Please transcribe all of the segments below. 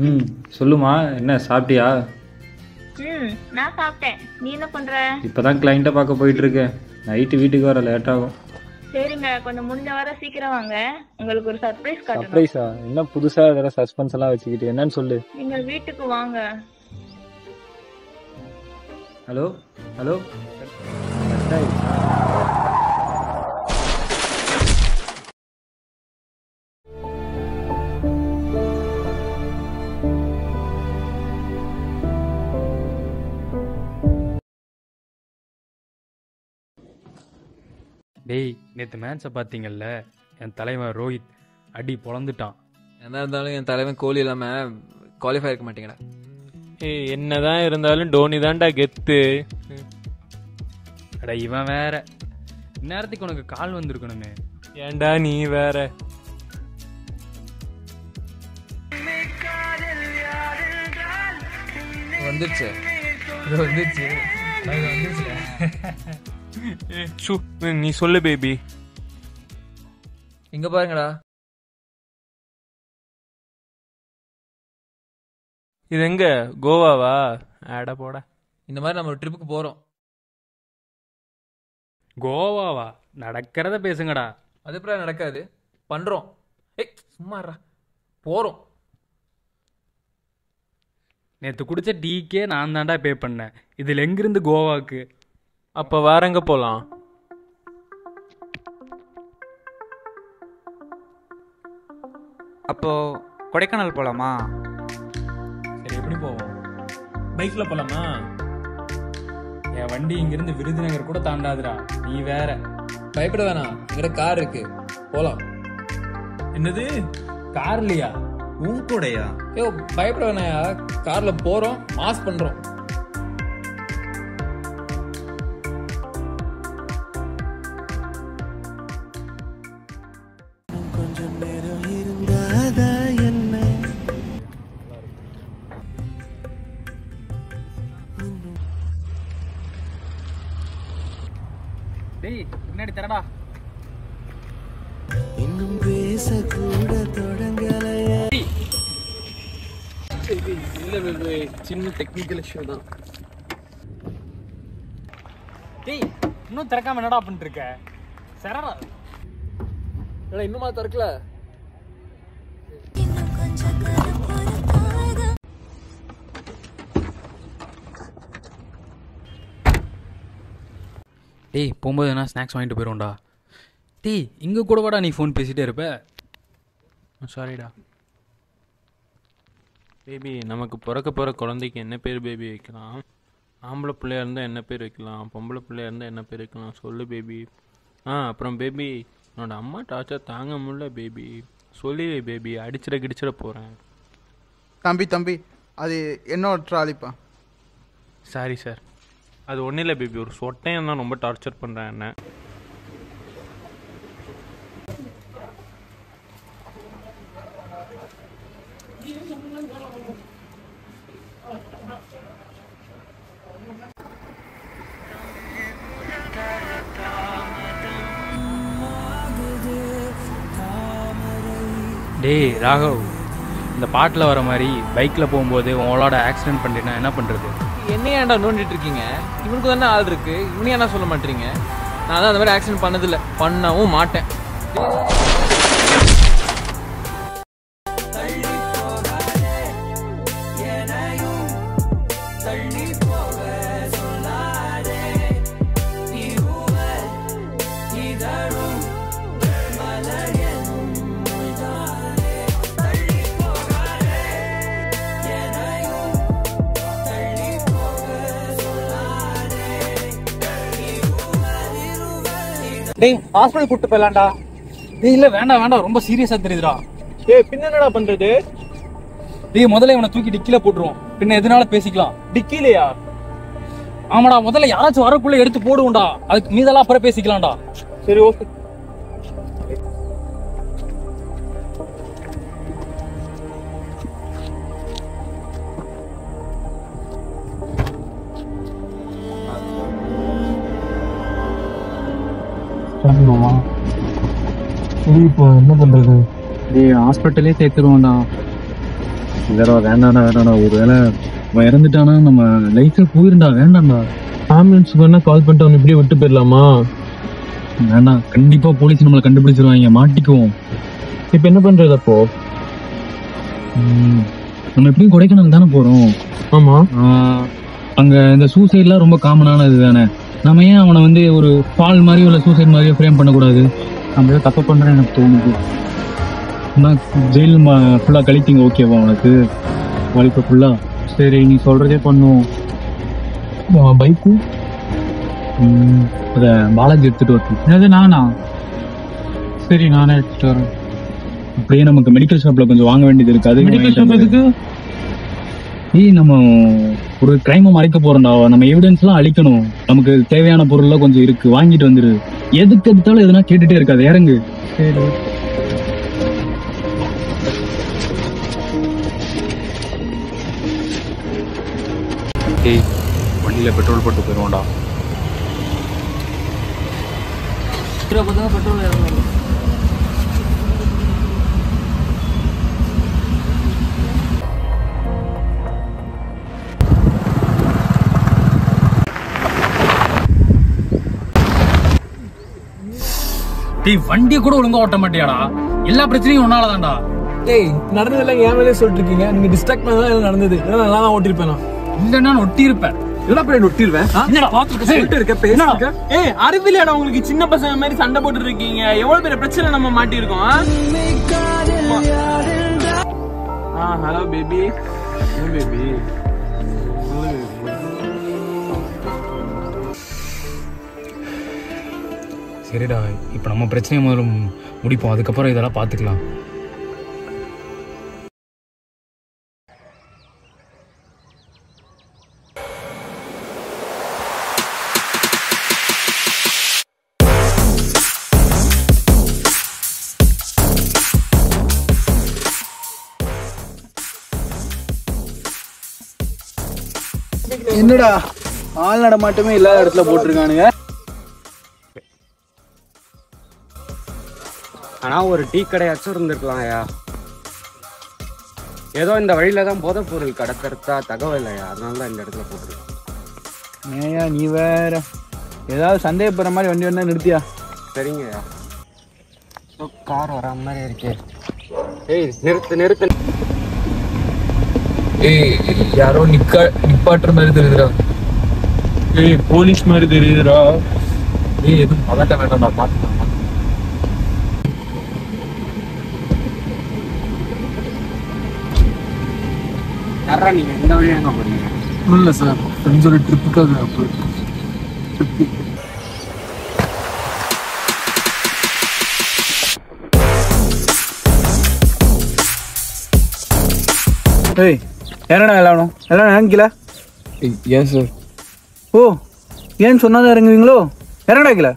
ம் சொல்லுமா, என்ன சாப்பிட்டியா? நான் சாப்பிட்டேன். நீ என்ன பண்ற? இப்போதான் கிளைண்ட்டை பார்க்க போயிட்டு இருக்கேன். நைட்டு வீட்டுக்கு வர லேட் ஆகும். சரிங்க, கொஞ்சம் முடிஞ்ச வர சீக்கிரம் வாங்க. உங்களுக்கு ஒரு சர்ப்ரைஸ் காட்டணும். சர்ப்ரைஸா? என்ன புதுசா இதெல்லாம் சஸ்பென்ஸ் எல்லாம் வச்சுக்கிட்டு, என்னன்னு சொல்லு. நீங்க வீட்டுக்கு வாங்க. Hello hello. டேய், நேற்று மேட்சை பார்த்தீங்கல்ல? என் தலைவன் ரோஹித் அடி பொழந்துட்டான். என்ன இருந்தாலும் என் தலைவன் கோலி இல்லாமல் குவாலிஃபை இருக்க மாட்டேங்கடா. ஏய், என்னதான் இருந்தாலும் டோனி தான்டா கெத்து. அட இவன் வேற. இந்நேரத்துக்கு உனக்கு கால் வந்திருக்கணுமே. ஏன்டா நீ வேற. வந்துருச்சு வந்துருச்சு நீ சொல்லு பேபி. இங்க பாருங்கடா. இது எங்க? கோவாவா? ஆட போட. இந்த மாதிரி நம்ம ஒரு ட்ரிப்புக்கு போறோம். கோவாவா? நடக்கிறத பேசுங்கடா. அது எப்படி நடக்காது? பண்றோம். ஏய் சும்மாறா. போறோம். நேற்று குடிச்ச டீக்கே நான் தாண்டா பே பண்ணேன். இதில் எங்கிருந்து கோவாக்கு? அப்ப வேற எங்க போலாம்? அப்போ கொடைக்கானல் போலாமா? சரி, எப்படி போவோம்? பைக்கில் போலாமா? என் வண்டி இங்கிருந்து விருதுநகர் கூட தாண்டாதுடா. நீ வேற. பயப்பட வேணாம், எங்கிட்ட கார் இருக்கு, போலாம். என்னது? கார்லையா? உன் கூடயா? ஐயோ பயப்பட வேணாயா, கார்ல போறோம், மாஸ் பண்றோம். டேய், முன்னாடி தரடா. இன்னும் பேச கூட தொடங்கலையே. இல்ல சின்ன டெக்னிக்கல் இஷ்யூ தான். டேய், இன்னும் திறக்காம என்னடா பண்ணிட்டு இருக்க? சரடா. இன்னுமா திறக்கல? டேய், போகும்போது என்ன ஸ்நாக்ஸ் வாங்கிட்டு போயிடும்டா. டேய், இங்கே கூட வாடா, நீ ஃபோன் பேசிகிட்டே இருப்ப. சாரிடா பேபி. நமக்கு பிறக்க போகிற குழந்தைக்கு என்ன பேர் பேபி வைக்கலாம்? ஆம்பளை பிள்ளையா இருந்தால் என்ன பேர் வைக்கலாம்? பொம்பளை பிள்ளையா இருந்தால் என்ன பேர் வைக்கலாம்? சொல்லு பேபி. அப்புறம் பேபி, என்னோட அம்மா டார்ச்சர் தாங்க முடியல பேபி. சொல்லி பேபி, கிடிச்சிட போகிறேன். தம்பி அது என்னோட ட்ராலிப்பா. Sorry sir. அது ஒன்றும் இல்லை பேபி, ஒரு சொட்டையன் தான் ரொம்ப டார்ச்சர் பண்ணுறேன் என்ன. டேய் ராகவ், இந்த பாட்டில் வர மாதிரி பைக்கில் போகும்போது உங்களோட ஆக்சிடென்ட் பண்ணிட்டேன்னா என்ன பண்ணுறது? என்ன ஏன்டா நோண்டிட்டு இருக்கீங்க? இவனுக்கு தானே ஆள் இருக்கு, இவனே என்ன சொல்ல மாட்டீங்க? நான் தான் அந்த மாதிரி ஆக்சிடென்ட் பண்ணதில்லை, பண்ணவும் மாட்டேன். டேய், ஹாஸ்பிட்டல் கூப்பிட்டு போயிடலாம்டா. டேய் இல்லை, வேண்டாம், ரொம்ப சீரியஸாக தெரியுதுடா. டேய், பின்ன என்னடா பண்ணுறது? டேய், முதல்ல இவனை தூக்கி டிக்கில போட்டுருவோம், பின்ன எதுனால பேசிக்கலாம். டிக்கிலையா? ஆமாடா, முதல்ல யாராச்சும் வரக்குள்ள எடுத்து போடுவோம்டா, அதுக்கு மீதெல்லாம் அப்புறம் பேசிக்கலாம்டா. சரி ஓகே. இப்போ என்ன பண்றது? டேய், ஹாஸ்பிட்டலே சேர்த்துருவோம்டா. இல்லடா வேண்டாண்ணா ஒரு வேளை அவன் இறந்துட்டானா நம்ம லைஃபே போயிருந்தா வேண்டாம்டா. ஆம்புலன்ஸுக்கு வேணா கால் பண்ணிட்டு அவனை இப்படியே விட்டு போயிடலாமா? வேண்டாம், கண்டிப்பா போலீஸ் நம்மளை கண்டுபிடிச்சிருவாங்க, மாட்டிக்குவோம். இப்போ என்ன பண்றது அப்போ? நம்ம எப்படியும் கொடைக்கானல் தானே போறோம். ஆமா, அங்க இந்த சூசைட்லாம் ரொம்ப காமனானது தானே. நம்ம ஏன் அவனை வந்து ஒரு ஃபால் மாதிரியோ இல்லை சூசைட் மாதிரியோ ஃப்ரேம் பண்ணக்கூடாது? நம்ம ஏதோ தப்பு பண்றேன்னு எனக்கு தோணுது. நான் ஜெயில் ஃபுல்லாக கழித்தீங்க, ஓகேவா உனக்கு வாழ்க்கை ஃபுல்லா? சரி, நீ சொல்றதே பண்ணுவோம். பைக்கு அதை பாலாஜி எடுத்துட்டு வரணும். என்னது நானா? சரி, நானே எடுத்துட்டு வரேன். அப்படியே நமக்கு மெடிக்கல் ஷாப்ல கொஞ்சம் வாங்க வேண்டியது இருக்கு. அது மெடிக்கல் ஷாப் எதுக்கு? நம்ம ஒரு கிரைமை மறைக்க போறோம்டா. நம்ம எவிடன்ஸ்லாம் அழிக்கணும். நமக்கு தேவையான பொருள்லாம் கொஞ்சம் இருக்கு, வாங்கிட்டு வந்துரு. எதுக்கு எடுத்தாலும் எதுனா கேட்டுட்டே இருக்காது, இறங்கு. சரி. வண்டியில பெட்ரோல் போட்டு போயிருவோம்டா. டேய், வண்டியை கூட ஒழுங்கா ஓட்ட மாட்டியாடா? எல்லா பிரச்சனையும் உன்னாலதான்டா. டேய், நடந்ததெல்லாம் என் மேலே சொல்லிட்டு இருக்கீங்க. நீங்க டிஸ்ட்ராக்ட் பண்ணதான் நடந்தது. நல்லா தான் ஓட்டிருப்பேன். இல்லன்னா ஒட்டி இருப்பேன். அறிவிலையாடா உங்களுக்கு? சின்ன பசங்க மாதிரி சண்டை போட்டு இருக்கீங்க. எவ்வளவு பெரிய பிரச்சனை நம்ம மாட்டி இருக்கோம். Hello baby. பேபி சரிடா, இப்ப நம்ம பிரச்சனையை முதல்ல முடிப்போம், அதுக்கப்புறம் இதெல்லாம் பாத்துக்கலாம். என்னடா ஆள் நடமாட்டமே இல்லாத இடத்துல போட்டிருக்கானுங்க. ஆனா ஒரு டீ கடையாச்சும் இருந்திருக்கலாம்யா. ஏதோ இந்த வழியில தான் போதைப் பொருள் கடத்துறதா தகவல் இல்லையா, அதனால தான் இந்த இடத்துல போட்டிருக்கேன். ஏயா நீ வேற ஏதாவது சந்தேகப்படுற மாதிரி வண்டி வந்தா நிறுத்தியா? சரிங்கய்யா. கார் வர மாதிரி இருக்கே. ஏய் நிறுத்து நிறுத்து. ஏய், யாரோ நிப்பாட்டுற மாதிரி தெரியுதுடா. ஏய், போலீஸ் மாதிரி தெரியுதுடா. ஏய், எதுவும் பதட்ட வேண்டாம்டா, பாத்துக்கலாம். யாரா நீங்க இந்த வழியா எங்க போறீங்க? இல்ல சார், ஃப்ரெண்ட்ஸோட ட்ரிப்புக்காக போயிருக்கோம். ஏய் என்னடா எல்லாம் இறங்கிக்கல? ஏன் சார்? ஓ, ஏன்னு சொன்னாதான் இறங்குவீங்களோ? இறங்கடா கீழே.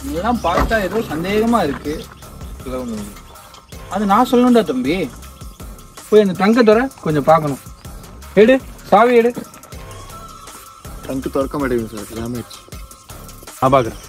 இதெல்லாம் பார்த்தா ஏதோ சந்தேகமா இருக்கு. அது நான் சொல்லணும்டா தம்பி. போய் அந்த ட்ரங்கை தர கொஞ்சம் பார்க்கணும். எடு, சாவி எடு. ட்ரங்க் திறக்க மாட்டேங்குது சார், டேமேஜ். பார்க்குறேன்.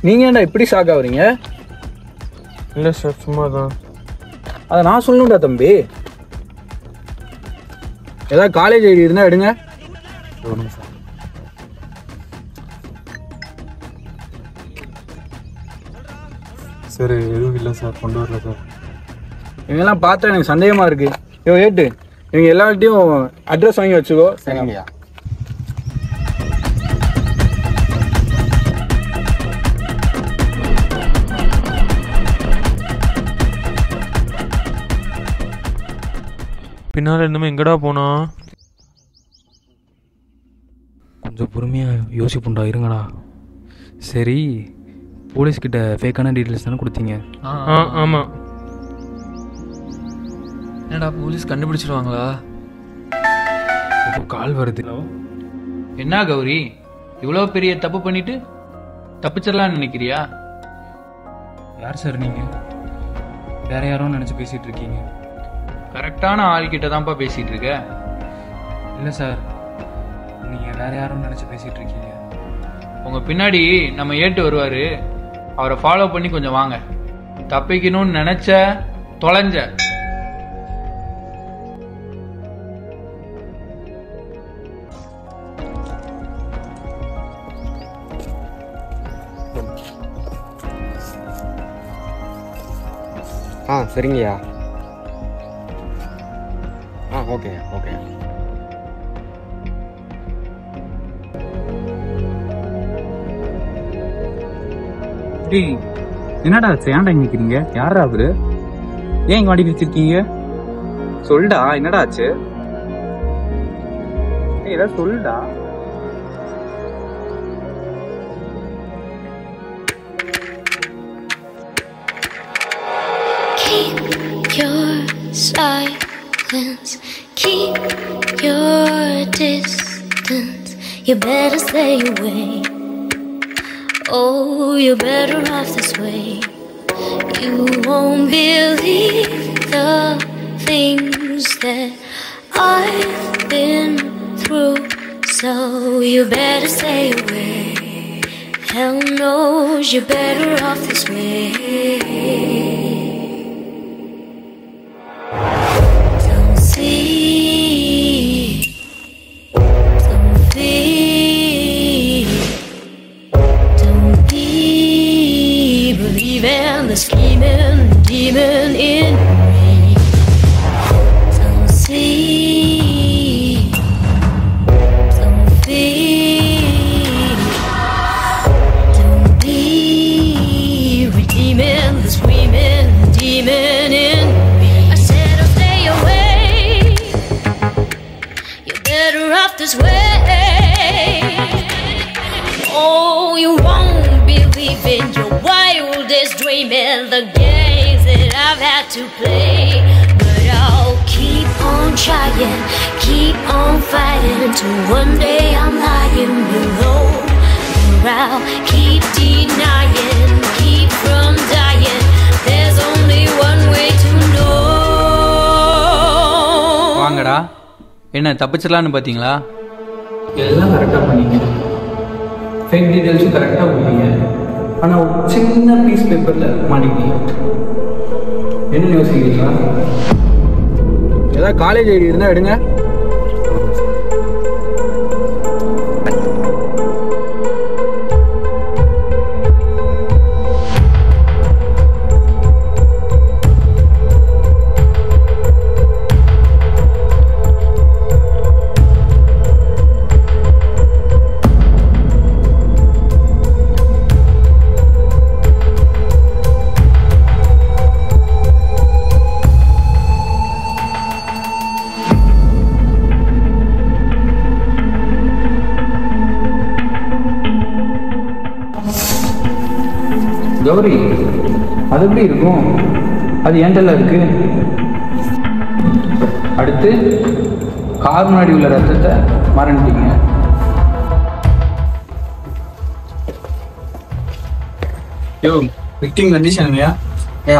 நீங்க ஏன்டா இப்படி ஷாக் ஆகுறீங்க? இல்லை சார், சும்மா தான். அதை நான் சொல்லணும்டா தம்பி. ஏதாவது காலேஜ் ஐடி இருந்தா எடுங்க. சார் எதுவும் இல்லை சார், கொண்டு வரல சார். இவங்கெல்லாம் பார்த்தா எனக்கு சந்தேகமா இருக்கு. ஏட்டு இவங்க எல்லார்ட்டையும் அட்ரஸ் வாங்கி வச்சுக்கோ. சரிங்கய்யா. பின்னால் இருந்தமே எங்கடா போனா? கொஞ்சம் பொறுமையாக யோசிப்புண்டா, இருங்கடா. சரி, போலீஸ்கிட்ட ஃபேக்கான டீட்டெயில்ஸ் தானே கொடுத்தீங்க? ஆமாம். என்னடா போலீஸ் கண்டுபிடிச்சிருவாங்களா? கால் வருது. என்ன கௌரி, இவ்வளோ பெரிய தப்பு பண்ணிட்டு தப்பிச்சிடலான்னு நினைக்கிறியா? யார் சார் நீங்கள்? வேற யாரும் நினச்சி பேசிகிட்டு இருக்கீங்க? கரெக்டான ஆள்கிட்ட தான்ப்பா பேசிட்டு இருக்க. இல்லை சார், நீங்கள் வேற யாரும் நினச்சி பேசிகிட்டு இருக்கீங்க. உங்க பின்னாடி நம்ம ஏட்டு வருவாரு, அவரை ஃபாலோ பண்ணி கொஞ்சம் வாங்க. தப்பிக்கணும்னு நினைச்ச தொலைஞ்ச. சரிங்கய்யா. Okay okay. என்னடா ஆச்சு? ஏன்டா இங்க நிக்கிறீங்க? யாரா அவரு? ஏன் இங்க மாட்டி வச்சிருக்கீங்க? சொல்டா, என்னடா ஆச்சு? ஏதாவது சொல்டா. Keep your silence, keep your distance. You better stay away. Oh, you're better off this way. You won't believe the things that I've been through, so you better stay away. Hell knows you're better off this way. Don't see, don't feel, don't be believing the scheming demon in me. Don't see, don't feel, don't be redeeming the screaming demon in me. I said I'll stay away. You're better off this way. Oh, you won't believe in your wildest dreaming, the games that I've had to play. But I'll keep on trying, keep on fighting till one day I'm lying below. Or I'll keep denying, keep from dying. There's only one way to know. வாங்கடா, என்ன தப்பிச்சிடலான்னு பார்த்தீங்களா? எல்லாம் கரெக்டாக பண்ணீங்க, fake டீட்டெயில்ஸும் கரெக்டாக கொடுத்தீங்க. ஆனால் ஒரு சின்ன பீஸ் பேப்பரில் மாட்டிக்கிட்டீங்க. என்ன யோசிக்கிறீங்களா? ஏதாவது காலேஜ் ஐடி இருந்தால் எடுங்க. கௌரி, அது எப்படி இருக்கும்? அது ஏன்டல்ல இருக்கு. அடுத்து கார் முன்னாடி உள்ள ரத்தத்தை மறந்துட்டீங்க. யோ, விக்டிம் கண்டிஷன் இல்லையா?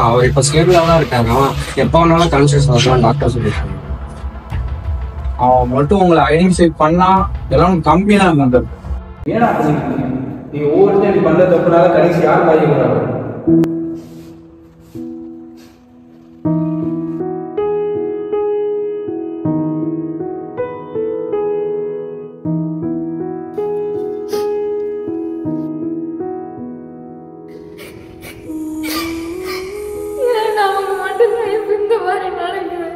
அவர் இப்போ ஸ்டேபிளாக தான் இருக்காங்க. அவன் எப்போ வேணாலும் கான்சியஸ் ஆகலாம் டாக்டர் சொல்லியிருக்காங்க. அவன் மட்டும் உங்களை ஐடென்டிஃபை பண்ணா எல்லாம் கம்பி தான் பண்றது. ஏன்னா நீ ஒவ்வொருத்தையும் பண்ற தப்புனால கடைசி யார் பாதிக்கிறாங்க? அவங்க மட்டும் இந்த மாதிரி நடக்குது.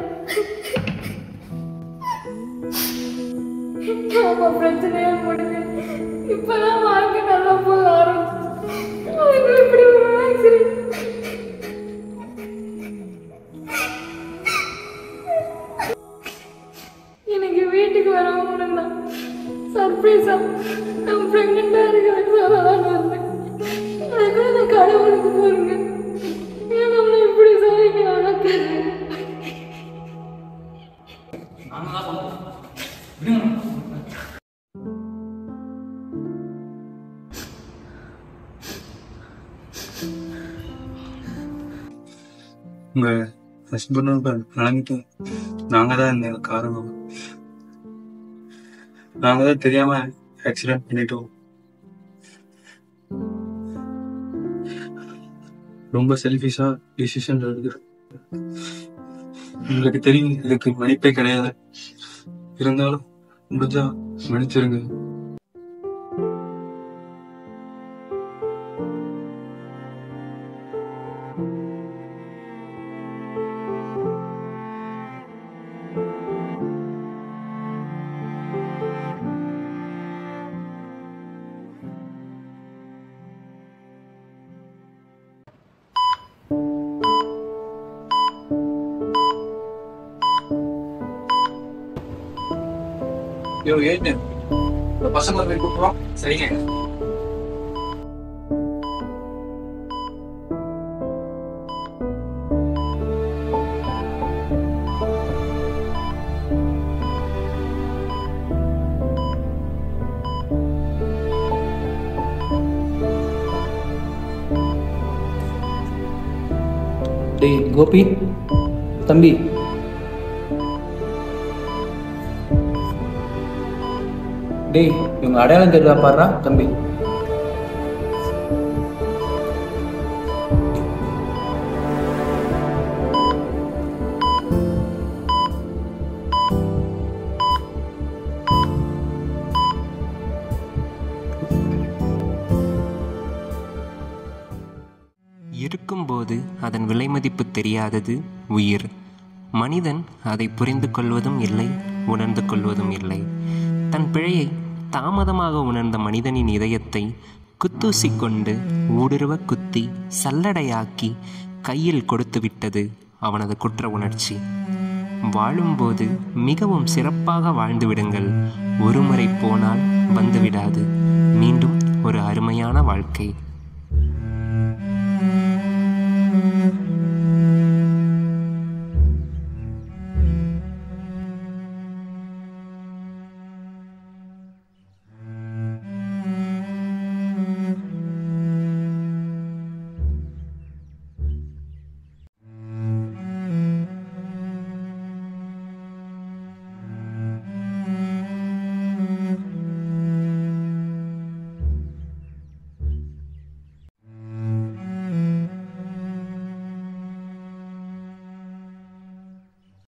பிரச்சனையே முடிஞ்சு இப்பதான் வாழ்க்கை நல்லா போக ஆரம்பிச்சு. இப்படி சர்ப்ரைஸா நான் பிரெக்னெண்டா இருக்கிறேன். அதுக்கு நான் கடவுளுக்கு போறேங்க. ஏன் நம்மளை இப்படி சாதிக்கிறாங்க தெரியல. உங்க ஹஸ்பண்டும் நிலைமைக்கு நாங்க தான் இந்த காரணம். நாங்க தான் தெரியாம ஆக்சிடென்ட் பண்ணிட்டோம். ரொம்ப செல்ஃபிஷா டிசிஷன் எடுக்கிறோம். உங்களுக்கு தெரியும் இதுக்கு மன்னிப்பே கிடையாது. இருந்தாலும் முடிஞ்சா மன்னிச்சிருங்க. ஏன்னு பசங்க போய் கூப்பிடுறோம். சரிங்க. டேய் கோபி தம்பி, டேய் இவங்க அடையாளம் தெரியுதா பாடுறா தம்பி. இருக்கும்போது அதன் விலைமதிப்பு தெரியாதது உயிர். மனிதன் அதை புரிந்து கொள்வதும் இல்லை, உணர்ந்து கொள்வதும் இல்லை. தன் பிழையை தாமதமாக உணர்ந்த மனிதனின் இதயத்தை குத்தூசி கொண்டு ஊடுருவ குத்தி சல்லடையாக்கி கையில் கொடுத்து விட்டது அவனது குற்ற உணர்ச்சி. வாழும்போது மிகவும் சிறப்பாக வாழ்ந்து விடுங்கள். ஒருமுறை போனால் வந்துவிடாது மீண்டும் ஒரு அருமையான வாழ்க்கை.